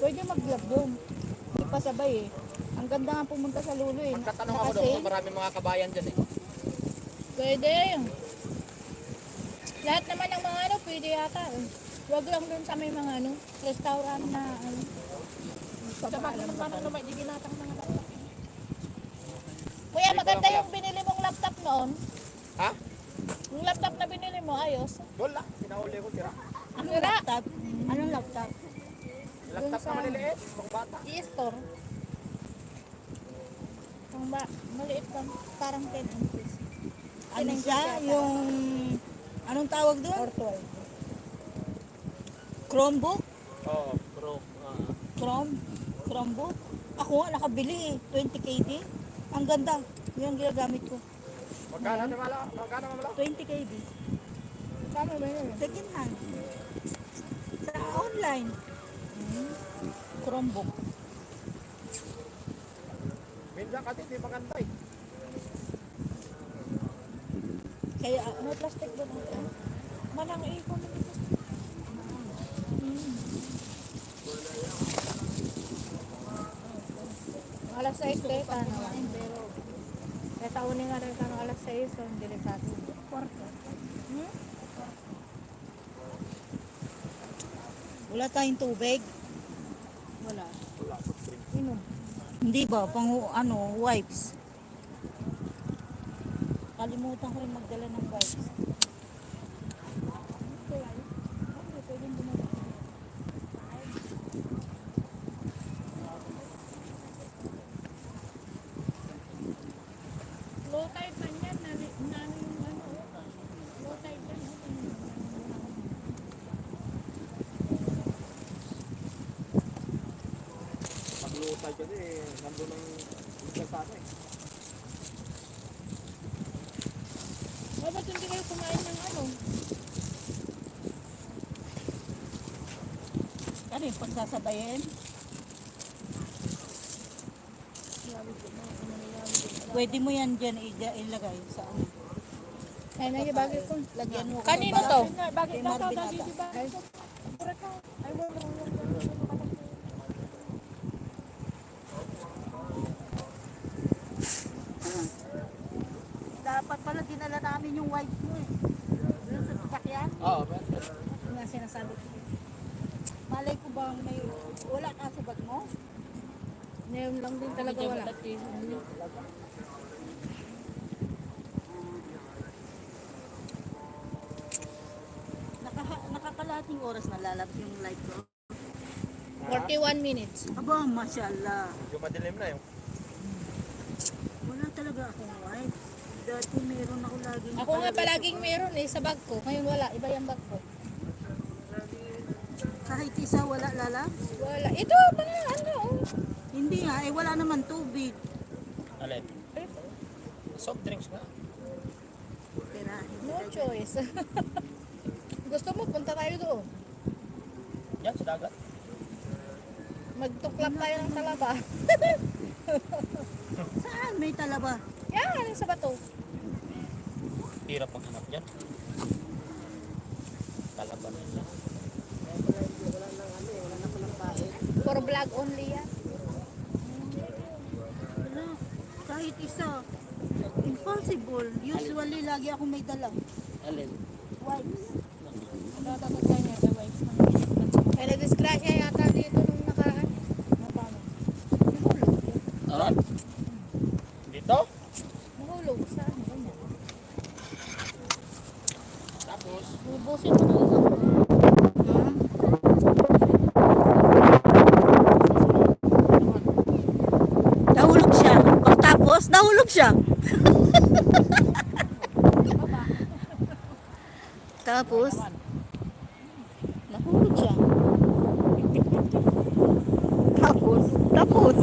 Pwede mag-vlog doon. Hindi pa sabay eh. Ang ganda nga pumunta sa Lulo eh. Magtatanong ako doon, maraming mga kabayan dyan eh. Pwede. Lahat naman ng mga ano, pwede yata. Huwag lang doon sa may mga ano, restaurant na ano. Sa mga naman may di binatang mga laptop. Kuya, maganda yung binili mong laptop noon. Ha? Yung laptop na binili mo, ayos. Wala, sinahuli ko tira. Anong laptop? Anong laptop? Laptop na maliliit, pang bata. I-store. Maliit lang. Parang 10 inches. Ano siya? Yung, anong tawag doon? Or 12. Chromebook? Oo, Chromebook? Ako nga nakabili eh. 20 KB. Ang ganda. Yung ginagamit ko. Magkano naman? Magkano naman? 20 KB. Kamo ba yun? Second hand. Sa online. Chromebook. Minsan kasi di maganda eh. Kaya May plastic doon. Manang iko na plastic. Alas 6 tayo, paano? Pero, kaya taonin nga rin ka ng alas 6, so hindi rin sa atin. Kwarto. wala tayong tubig. Wala. Inom. Hindi ba? Pang ano, wipes. Kalimutan ko rin magdala ng wipes. Low tide man yan, low tide yan. Maglutay kasi nandun ang lugar sa ano eh. Ba't hindi kayo kumain ng ano? Ano yung pagsasabayin? Pwede mo yan dyan ilagay sa ano. Ay, may bagay ko. Lagyan mo. Kanino to? Bakit Marvin ata. Dapat pala dinala namin yung wife mo eh. Doon sa sasakyan. Oo, Yung nga sinasabi ko. Malay ko ba may wala ka sa bag mo? Ngayon lang din talaga wala. Nakakalating oras na lalabas yung live ko. 41 minutes. Aba, mashallah. yung madilim na yung. Wala talaga akong wife. Dati meron ako laging Ako nga palaging meron eh sa bag ko. Ngayon wala. Iba yung bag ko. kahit isa wala lalabs. Wala. Ito, mga ano. Hindi nga, eh wala naman tubig. Alin? Soft drinks nga. Pero, No choice. Gusto mo, punta tayo doon. Yan, sa dagat. Magtuklap tayo ng talaba. saan may talaba? Yan, sa bato. Hirap ang hanap yan. Talaban nila. For vlog only yan. Wala. Kahit isa. Impossible. Usually, lagi ako may dala. Alin? Wipes. Natatakot tayo niya sa wives ng May nag-disgrasya yata dito nung nakaraan. Paano? Nahulog. Aran? Dito? Nahulog. Saan? Ganyan. Tapos? Bubusin mo na lang. Nahulog siya. Pagtapos, nahulog siya. Tapos, nahulog siya. Tapos,